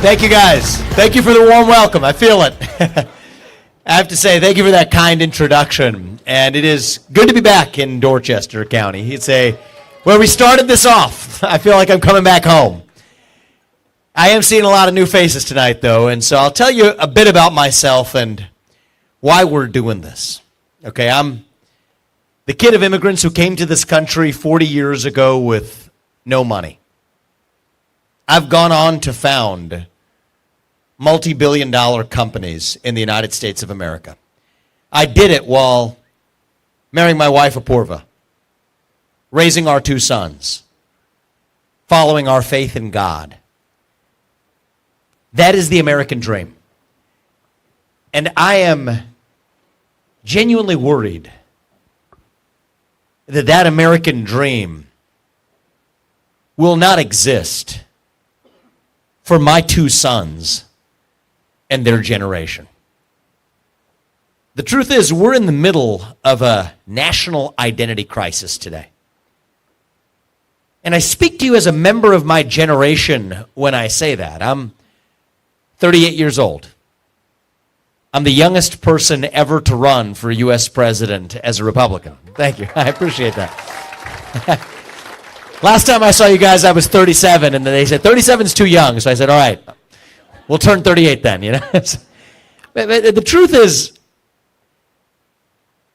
Thank you, guys. Thank you for the warm welcome. I feel it. I have to say, thank you for that kind introduction. And it is good to be back in Dorchester County. It's where we started this off. I feel like I'm coming back home. I am seeing a lot of new faces tonight, though, and so I'll tell you a bit about myself and why we're doing this. Okay, I'm the kid of immigrants who came to this country 40 years ago with no money. I've gone on to found multi-billion-dollar companies in the United States of America. I did it while marrying my wife, Apurva, raising our two sons, following our faith in God. That is the American dream. And I am genuinely worried that that American dream will not exist for my two sons and their generation. The truth is, we're in the middle of a national identity crisis today. And I speak to you as a member of my generation when I say that. I'm 38 years old. I'm the youngest person ever to run for U.S. president as a Republican. Thank you. I appreciate that. Last time I saw you guys, I was 37, and then they said, 37's too young. So I said, all right, we'll turn 38 then, you know. But the truth is,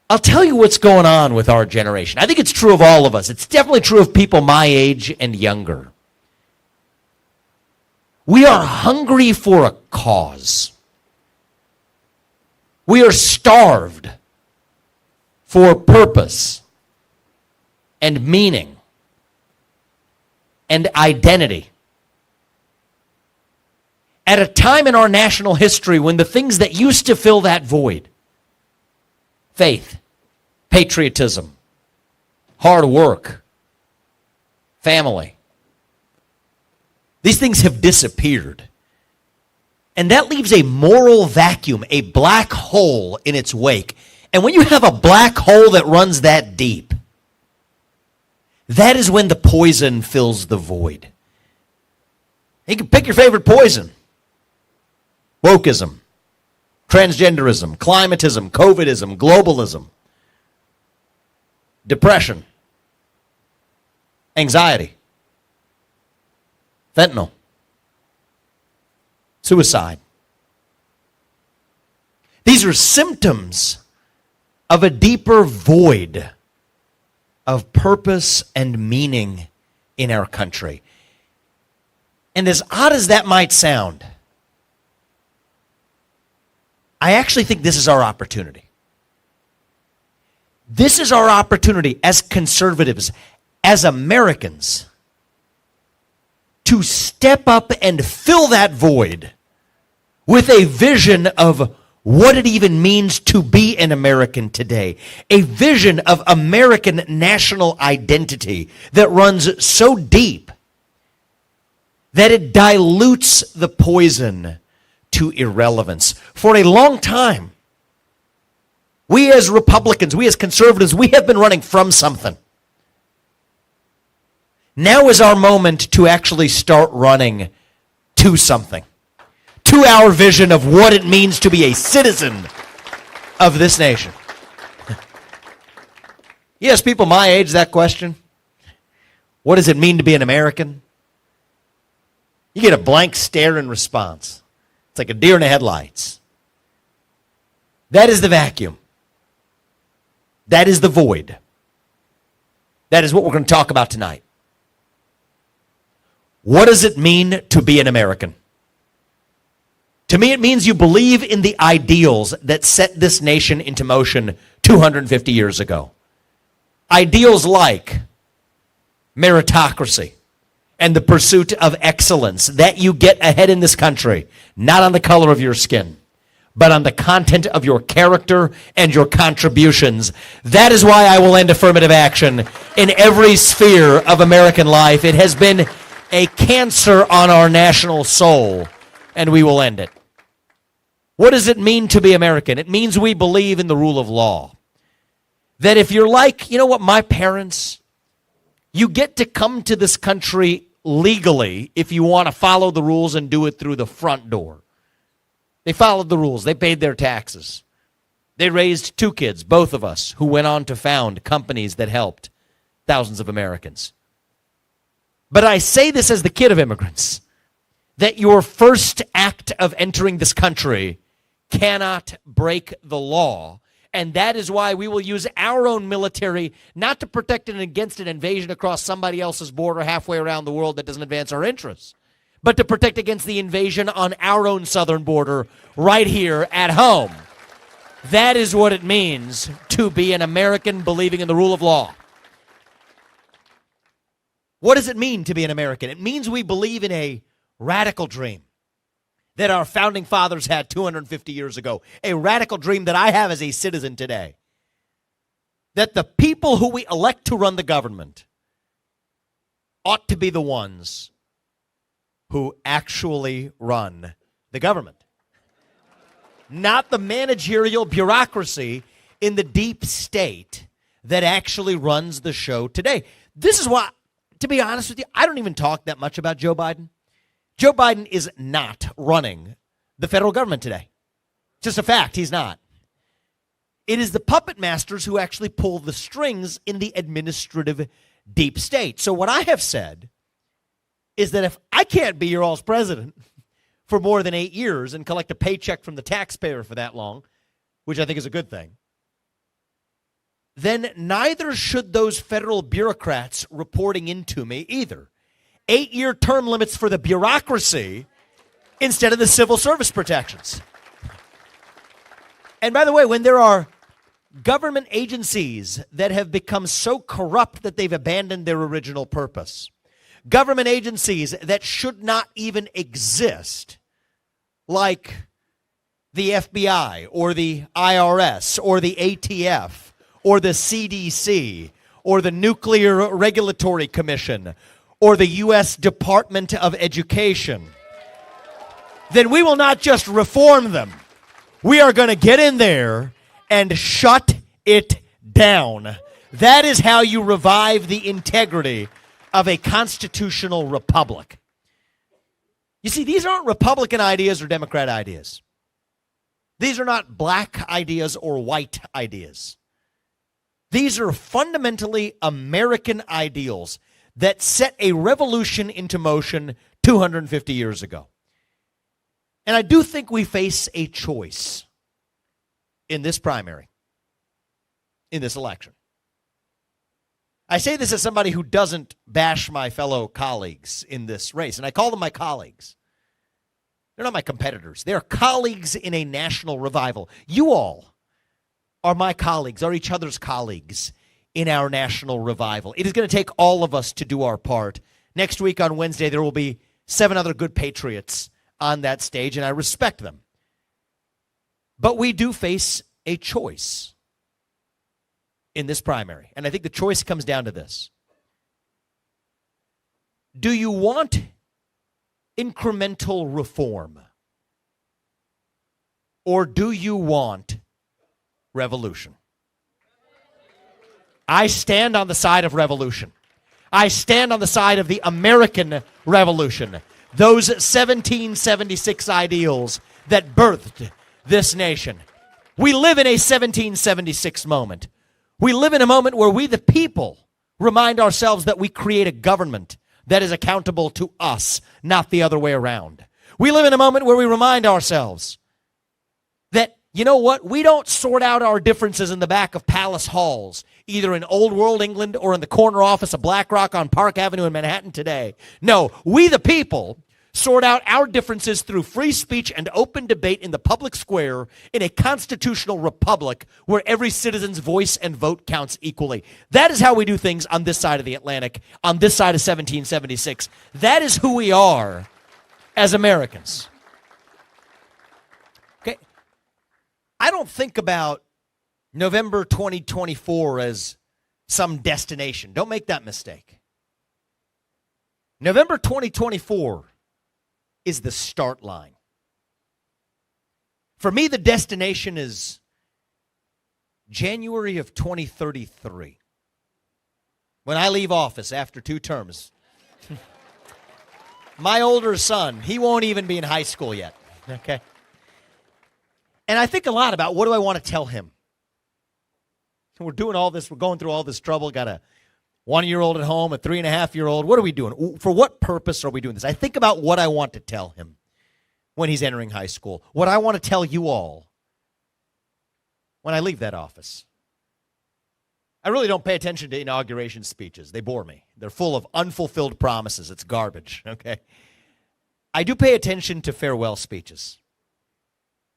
I'll tell you what's going on with our generation. I think it's true of all of us. It's definitely true of people my age and younger. We are hungry for a cause. We are starved for purpose and meaning and identity. At a time in our national history when the things that used to fill that void, faith, patriotism, hard work, family, these things have disappeared. And that leaves a moral vacuum, a black hole in its wake. And when you have a black hole that runs that deep, that is when the poison fills the void. You can pick your favorite poison. Wokeism, transgenderism, climatism, COVIDism, globalism, depression, anxiety, fentanyl, suicide. These are symptoms of a deeper void of purpose and meaning in our country. And as odd as that might sound, I actually think this is our opportunity. This is our opportunity as conservatives, as Americans, to step up and fill that void with a vision of what it even means to be an American today. A vision of American national identity that runs so deep that it dilutes the poison to irrelevance. For a long time, we as Republicans, we as conservatives, we have been running from something. Now is our moment to actually start running to something. To our vision of what it means to be a citizen of this nation. You ask people my age that question. What does it mean to be an American? You get a blank stare in response. It's like a deer in the headlights. That is the vacuum. That is the void. That is what we're going to talk about tonight. What does it mean to be an American? To me, it means you believe in the ideals that set this nation into motion 250 years ago. Ideals like meritocracy and the pursuit of excellence, that you get ahead in this country, not on the color of your skin, but on the content of your character and your contributions. That is why I will end affirmative action in every sphere of American life. It has been a cancer on our national soul, and we will end it. What does it mean to be American? It means we believe in the rule of law. That if you're like, you know what, my parents, you get to come to this country legally if you want to follow the rules and do it through the front door. They followed the rules. They paid their taxes. They raised 2 kids, both of us, who went on to found companies that helped thousands of Americans. But I say this as the kid of immigrants, that your first act of entering this country cannot break the law. And that is why we will use our own military, not to protect and against an invasion across somebody else's border halfway around the world that doesn't advance our interests, but to protect against the invasion on our own southern border right here at home. That is what it means to be an American believing in the rule of law. What does it mean to be an American? It means we believe in a radical dream that our founding fathers had 250 years ago, a radical dream that I have as a citizen today, that the people who we elect to run the government ought to be the ones who actually run the government, not the managerial bureaucracy in the deep state that actually runs the show today. This is why, to be honest with you, I don't even talk that much about Joe Biden. Joe Biden is not running the federal government today. Just a fact, he's not. It is the puppet masters who actually pull the strings in the administrative deep state. So what I have said is that if I can't be your all's president for more than 8 years and collect a paycheck from the taxpayer for that long, which I think is a good thing, then neither should those federal bureaucrats reporting into me either. 8-year term limits for the bureaucracy instead of the civil service protections. And by the way, when there are government agencies that have become so corrupt that they've abandoned their original purpose, government agencies that should not even exist, like the FBI or the IRS or the ATF or the CDC or the Nuclear Regulatory Commission or the U.S. Department of Education, then we will not just reform them. We are going to get in there and shut it down. That is how you revive the integrity of a constitutional republic. You see, these aren't Republican ideas or Democrat ideas. These are not black ideas or white ideas. These are fundamentally American ideals that set a revolution into motion 250 years ago. And I do think we face a choice in this primary, in this election. I say this as somebody who doesn't bash my fellow colleagues in this race, and I call them my colleagues. They're not my competitors. They're colleagues in a national revival. You all are my colleagues, are each other's colleagues in our national revival. It is going to take all of us to do our part. Next week on Wednesday, there will be 7 other good patriots on that stage, and I respect them. But we do face a choice in this primary, and I think the choice comes down to this. Do you want incremental reform, or do you want revolution? I stand on the side of revolution. I stand on the side of the American Revolution, those 1776 ideals that birthed this nation. We live in a 1776 moment. We live in a moment where we, the people, remind ourselves that we create a government that is accountable to us, not the other way around. We live in a moment where we remind ourselves that, you know what, we don't sort out our differences in the back of palace halls, either in Old World England or in the corner office of BlackRock on Park Avenue in Manhattan today. No, we the people sort out our differences through free speech and open debate in the public square in a constitutional republic where every citizen's voice and vote counts equally. That is how we do things on this side of the Atlantic, on this side of 1776. That is who we are as Americans. Okay, I don't think about November 2024 as some destination. Don't make that mistake. November 2024 is the start line. For me, the destination is January of 2033. When I leave office after 2 terms. My older son, he won't even be in high school yet, okay? And I think a lot about what do I want to tell him? We're doing all this, we're going through all this trouble, got a 1-year-old at home, a 3.5-year-old. What are we doing? For what purpose are we doing this? I think about what I want to tell him when he's entering high school, what I want to tell you all when I leave that office. I really don't pay attention to inauguration speeches. They bore me. They're full of unfulfilled promises. It's garbage, okay? I do pay attention to farewell speeches.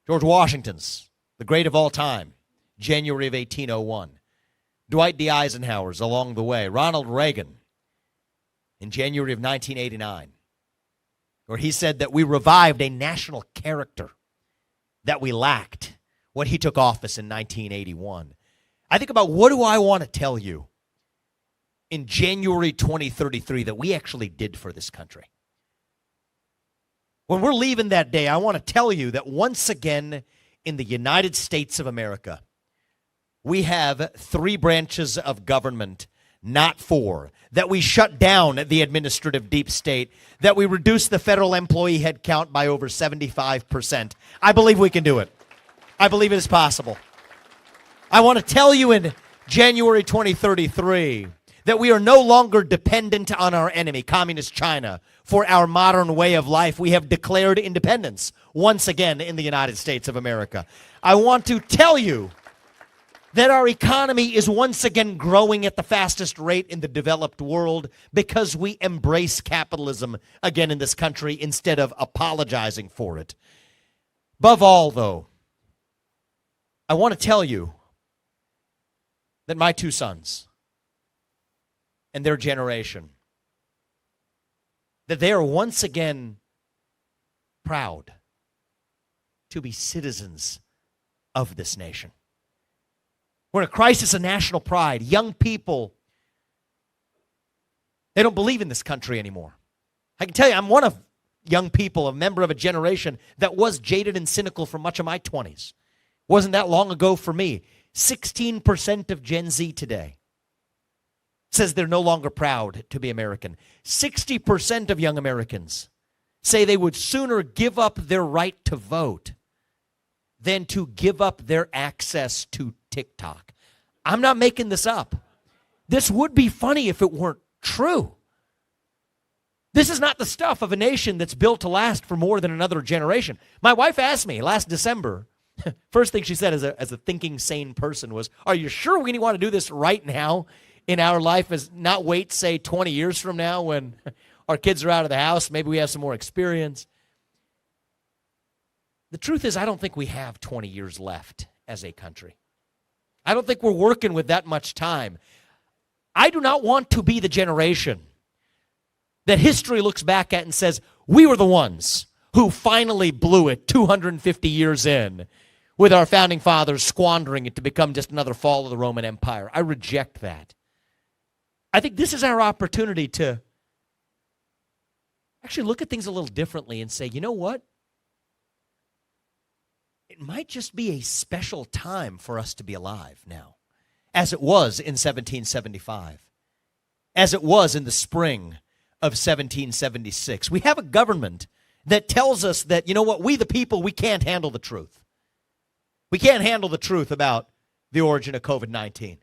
George Washington's, the great of all time, January of 1801. Dwight D. Eisenhower's along the way. Ronald Reagan in January of 1989, where he said that we revived a national character that we lacked when he took office in 1981. I think about what do I want to tell you in January 2033 that we actually did for this country. When we're leaving that day, I want to tell you that once again in the United States of America, we have 3 branches of government, not 4, that we shut down the administrative deep state, that we reduce the federal employee head count by over 75%. I believe we can do it. I believe it is possible. I want to tell you in January 2033 that we are no longer dependent on our enemy, Communist China, for our modern way of life. We have declared independence once again in the United States of America. I want to tell you that our economy is once again growing at the fastest rate in the developed world because we embrace capitalism again in this country instead of apologizing for it. Above all, though, I want to tell you that my 2 sons and their generation, that they are once again proud to be citizens of this nation. We're in a crisis of national pride. Young people, they don't believe in this country anymore. I can tell you, I'm one of young people, a member of a generation that was jaded and cynical for much of my 20s. Wasn't that long ago for me. 16% of Gen Z today says they're no longer proud to be American. 60% of young Americans say they would sooner give up their right to vote than to give up their access to TikTok. I'm not making this up. This would be funny if it weren't true. This is not the stuff of a nation that's built to last for more than another generation. My wife asked me last December, first thing she said as a thinking, sane person was, are you sure we want to do this right now in our life, as not wait, say, 20 years from now when our kids are out of the house, maybe we have some more experience? The truth is, I don't think we have 20 years left as a country. I don't think we're working with that much time. I do not want to be the generation that history looks back at and says, we were the ones who finally blew it 250 years in, with our founding fathers squandering it to become just another fall of the Roman Empire. I reject that. I think this is our opportunity to actually look at things a little differently and say, you know what? It might just be a special time for us to be alive now, as it was in 1775, as it was in the spring of 1776. We have a government that tells us that, you know what, we the people, we can't handle the truth. We can't handle the truth about the origin of COVID-19.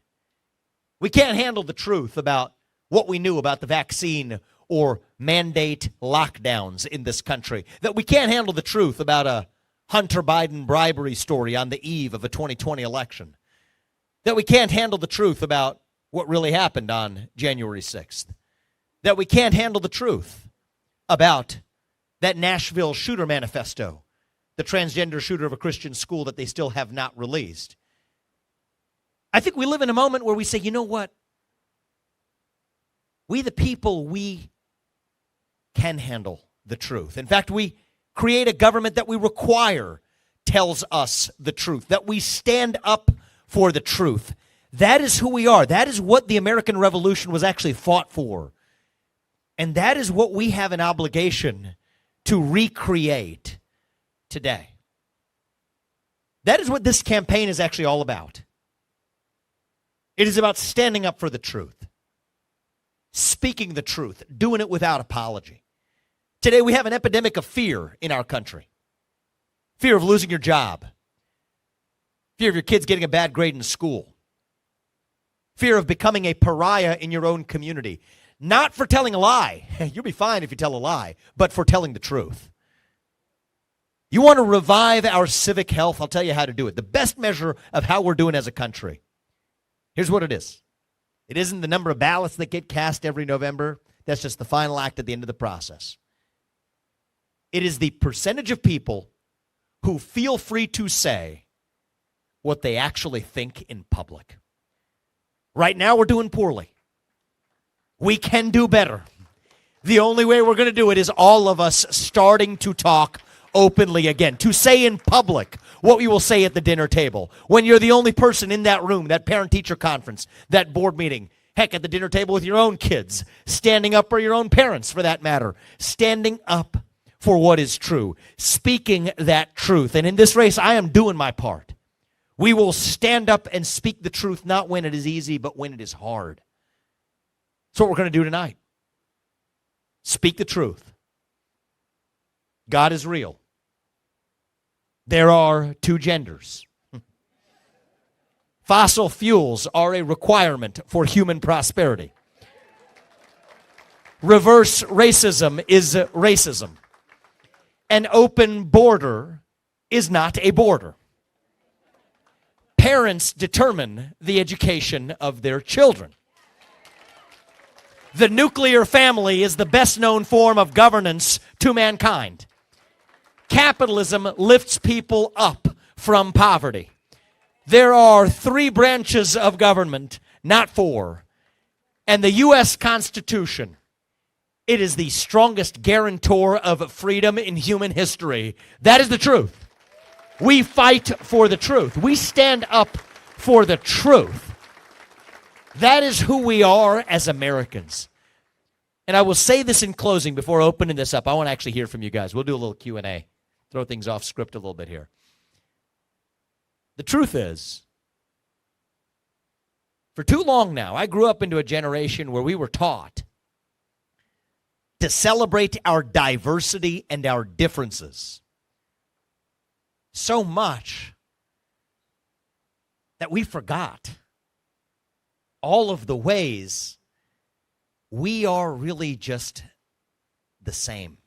We can't handle the truth about what we knew about the vaccine or mandate lockdowns in this country. That we can't handle the truth about a Hunter Biden bribery story on the eve of a 2020 election. That we can't handle the truth about what really happened on January 6th. That we can't handle the truth about that Nashville shooter manifesto, the transgender shooter of a Christian school that they still have not released. I think we live in a moment where we say, you know what? We the people, we can handle the truth. In fact, we create a government that we require tells us the truth, that we stand up for the truth. That is who we are. That is what the American Revolution was actually fought for. And that is what we have an obligation to recreate today. That is what this campaign is actually all about. It is about standing up for the truth, speaking the truth, doing it without apology, Today we have an epidemic of fear in our country. Fear of losing your job. Fear of your kids getting a bad grade in school. Fear of becoming a pariah in your own community. Not for telling a lie. You'll be fine if you tell a lie, but for telling the truth. You want to revive our civic health? I'll tell you how to do it. The best measure of how we're doing as a country. Here's what it is. It isn't the number of ballots that get cast every November. That's just the final act at the end of the process. It is the percentage of people who feel free to say what they actually think in public. Right now, we're doing poorly. We can do better. The only way we're going to do it is all of us starting to talk openly again, to say in public what we will say at the dinner table. When you're the only person in that room, that parent-teacher conference, that board meeting, heck, at the dinner table with your own kids, standing up for your own parents, for that matter, standing up for what is true, speaking that truth. And in this race, I am doing my part. We will stand up and speak the truth, not when it is easy, but when it is hard. That's what we're going to do tonight. Speak the truth. God is real. There are two genders. Fossil fuels are a requirement for human prosperity. Reverse racism is racism. An open border is not a border. Parents determine the education of their children. The nuclear family is the best known form of governance to mankind. Capitalism lifts people up from poverty. There are 3 branches of government, not 4. And the U.S. Constitution, it is the strongest guarantor of freedom in human history. That is the truth. We fight for the truth. We stand up for the truth. That is who we are as Americans. And I will say this in closing before opening this up. I want to actually hear from you guys. We'll do a little Q&A. Throw things off script a little bit here. The truth is, for too long now, I grew up into a generation where we were taught to celebrate our diversity and our differences so much that we forgot all of the ways we are really just the same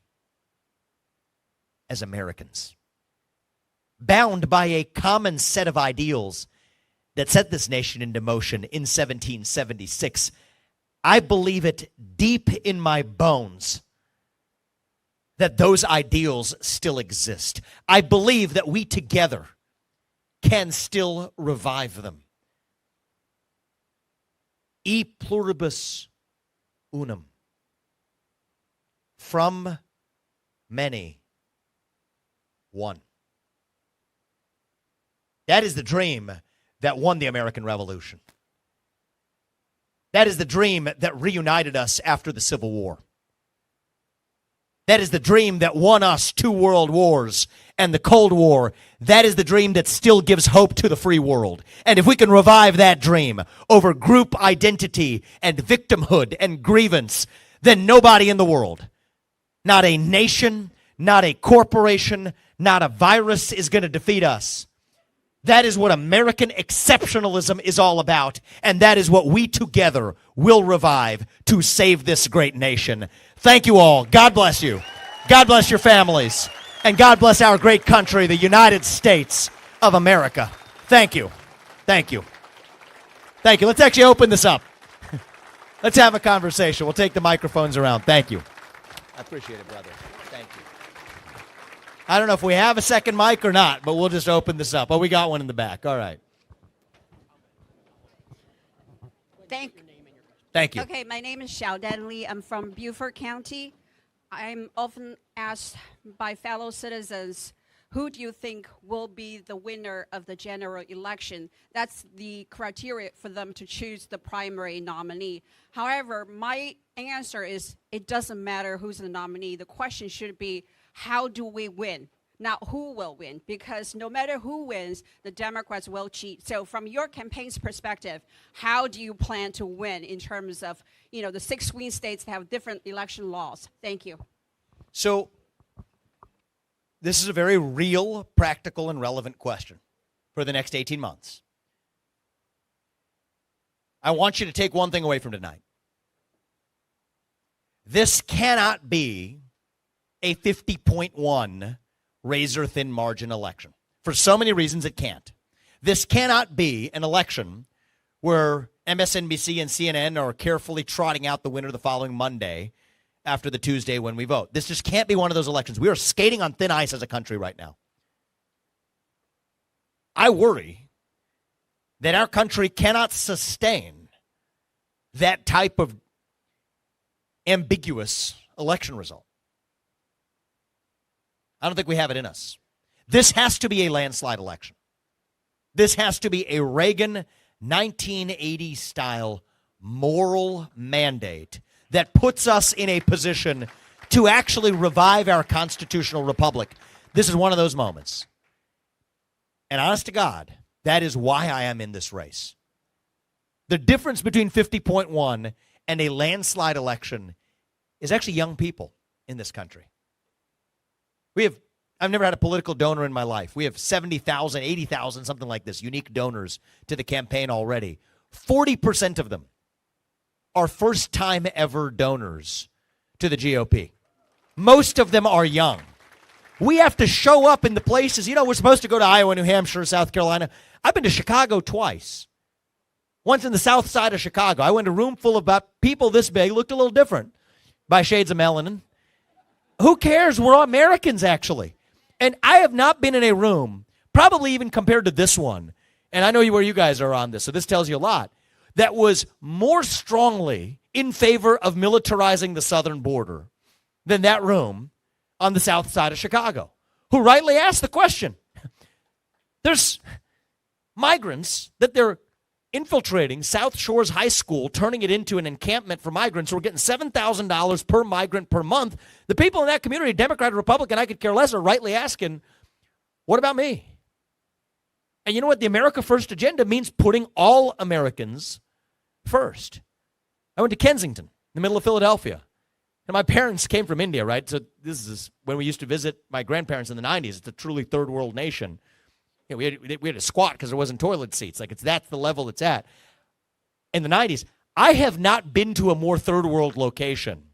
as Americans, bound by a common set of ideals that set this nation into motion in 1776. I believe it deep in my bones that those ideals still exist. I believe that we together can still revive them. E pluribus unum. From many, one. That is the dream that won the American Revolution. That is the dream that reunited us after the Civil War. That is the dream that won us 2 world wars and the Cold War. That is the dream that still gives hope to the free world. And if we can revive that dream over group identity and victimhood and grievance, then nobody in the world, not a nation, not a corporation, not a virus is going to defeat us. That is what American exceptionalism is all about, and that is what we together will revive to save this great nation. Thank you all. God bless you. God bless your families. And God bless our great country, the United States of America. Thank you. Thank you. Thank you. Let's actually open this up. Let's have a conversation. We'll take the microphones around. Thank you. I appreciate it, brother. Thank you. I don't know if we have a second mic or not, but we'll just open this up. Oh, we got one in the back. All right. Thank you. Okay, my name is Xiaodan Li. I'm from Beaufort County. I'm often asked by fellow citizens, who do you think will be the winner of the general election? That's the criteria for them to choose the primary nominee. However, my answer is it doesn't matter who's the nominee. The question should be, how do we win? Not who will win, because no matter who wins, the Democrats will cheat. So from your campaign's perspective, how do you plan to win in terms of, the 6 swing states that have different election laws? Thank you. So this is a very real, practical, and relevant question for the next 18 months. I want you to take one thing away from tonight. This cannot be a 50.1 razor-thin margin election. For so many reasons, it can't. This cannot be an election where MSNBC and CNN are carefully trotting out the winner the following Monday after the Tuesday when we vote. This just can't be one of those elections. We are skating on thin ice as a country right now. I worry that our country cannot sustain that type of ambiguous election result. I don't think we have it in us. This has to be a landslide election. This has to be a Reagan 1980 style moral mandate that puts us in a position to actually revive our constitutional republic. This is one of those moments. And honest to God, that is why I am in this race. The difference between 50.1 and a landslide election is actually young people in this country. I've never had a political donor in my life. We have 70,000, 80,000, something like this, unique donors to the campaign already. 40% of them are first-time ever donors to the GOP. Most of them are young. We have to show up in the places. You know, we're supposed to go to Iowa, New Hampshire, South Carolina. I've been to Chicago twice. Once in the south side of Chicago. I went to a room full of about people this big, looked a little different by shades of melanin. Who cares? We're all Americans, actually. And I have not been in a room, probably even compared to this one, and I know where you guys are on this, so this tells you a lot, that was more strongly in favor of militarizing the southern border than that room on the south side of Chicago, who rightly asked the question. There's migrants that they're infiltrating South Shores High School, turning it into an encampment for migrants who are getting $7,000 per migrant per month. The people in that community, Democrat or Republican, I could care less, are rightly asking, what about me? And you know what? The America First agenda means putting all Americans first. I went to Kensington, in the middle of Philadelphia. And my parents came from India, right? So this is when we used to visit my grandparents in the 90s. It's a truly third world nation. You know, we had to squat because there wasn't toilet seats. Like, that's the level it's at. In the 90s, I have not been to a more third world location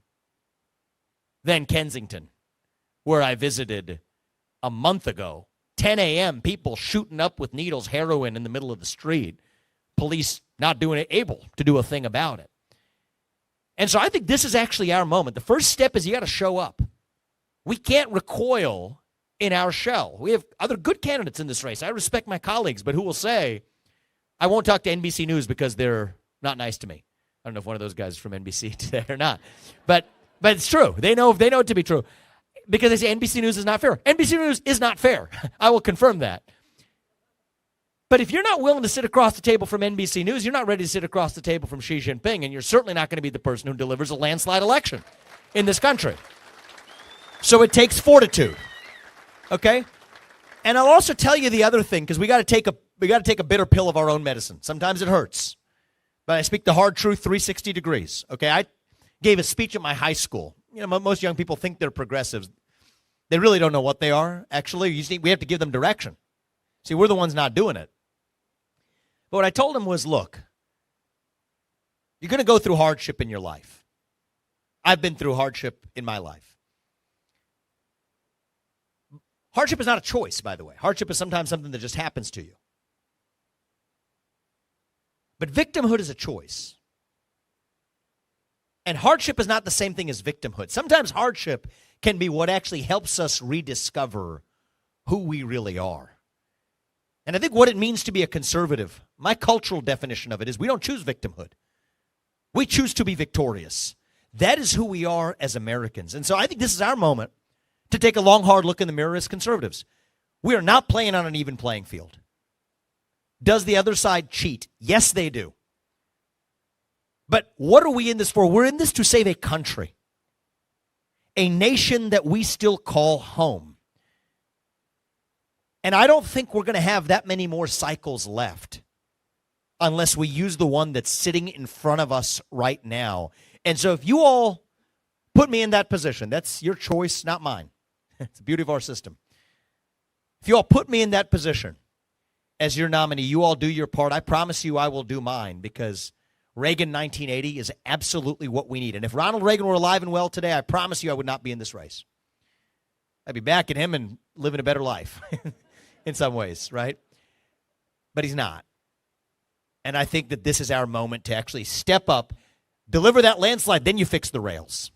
than Kensington, where I visited a month ago. 10 a.m., people shooting up with needles, heroin in the middle of the street. Police not able to do a thing about it. And so I think this is actually our moment. The first step is you got to show up. We can't recoil in our shell. We have other good candidates in this race. I respect my colleagues, but who will say, I won't talk to NBC News because they're not nice to me. I don't know if one of those guys is from NBC today or not. But it's true. They know it to be true. Because they say NBC News is not fair. NBC News is not fair. I will confirm that. But if you're not willing to sit across the table from NBC News, you're not ready to sit across the table from Xi Jinping, and you're certainly not going to be the person who delivers a landslide election in this country. So it takes fortitude. Okay? And I'll also tell you the other thing, because we got to take a bitter pill of our own medicine. Sometimes it hurts. But I speak the hard truth 360 degrees. Okay? I gave a speech at my high school. You know, most young people think they're progressives. They really don't know what they are, actually. We have to give them direction. See, we're the ones not doing it. But what I told them was, look, you're going to go through hardship in your life. I've been through hardship in my life. Hardship is not a choice, by the way. Hardship is sometimes something that just happens to you. But victimhood is a choice. And hardship is not the same thing as victimhood. Sometimes hardship can be what actually helps us rediscover who we really are. And I think what it means to be a conservative, my cultural definition of it is we don't choose victimhood. We choose to be victorious. That is who we are as Americans. And so I think this is our moment to take a long, hard look in the mirror as conservatives. We are not playing on an even playing field. Does the other side cheat? Yes, they do. But what are we in this for? We're in this to save a country, a nation that we still call home. And I don't think we're going to have that many more cycles left unless we use the one that's sitting in front of us right now. And so if you all put me in that position. That's your choice, not mine. It's the beauty of our system. If you all put me in that position as your nominee, you all do your part. I promise you I will do mine, because Reagan 1980 is absolutely what we need. And if Ronald Reagan were alive and well today, I promise you I would not be in this race. I'd be backing him and living a better life in some ways, right? But he's not. And I think that this is our moment to actually step up, deliver that landslide, then you fix the rails.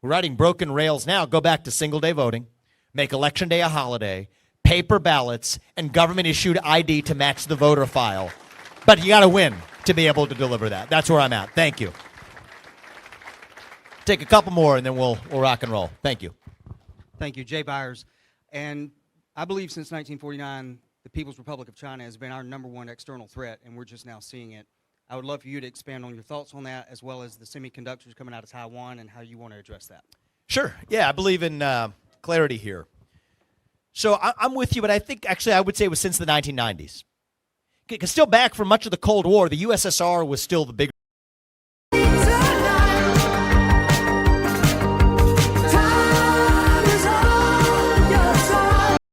We're riding broken rails now. Go back to single-day voting, make Election Day a holiday, paper ballots, and government-issued ID to match the voter file. But you got to win to be able to deliver that. That's where I'm at. Thank you. Take a couple more, and then we'll rock and roll. Thank you. Thank you, Jay Byers. And I believe since 1949, the People's Republic of China has been our #1 external threat, and we're just now seeing it. I would love for you to expand on your thoughts on that, as well as the semiconductors coming out of Taiwan and how you want to address that. Sure. Yeah, I believe in clarity here. So I'm with you, but I think actually I would say it was since the 1990s. Because still back from much of the Cold War, the USSR was still the big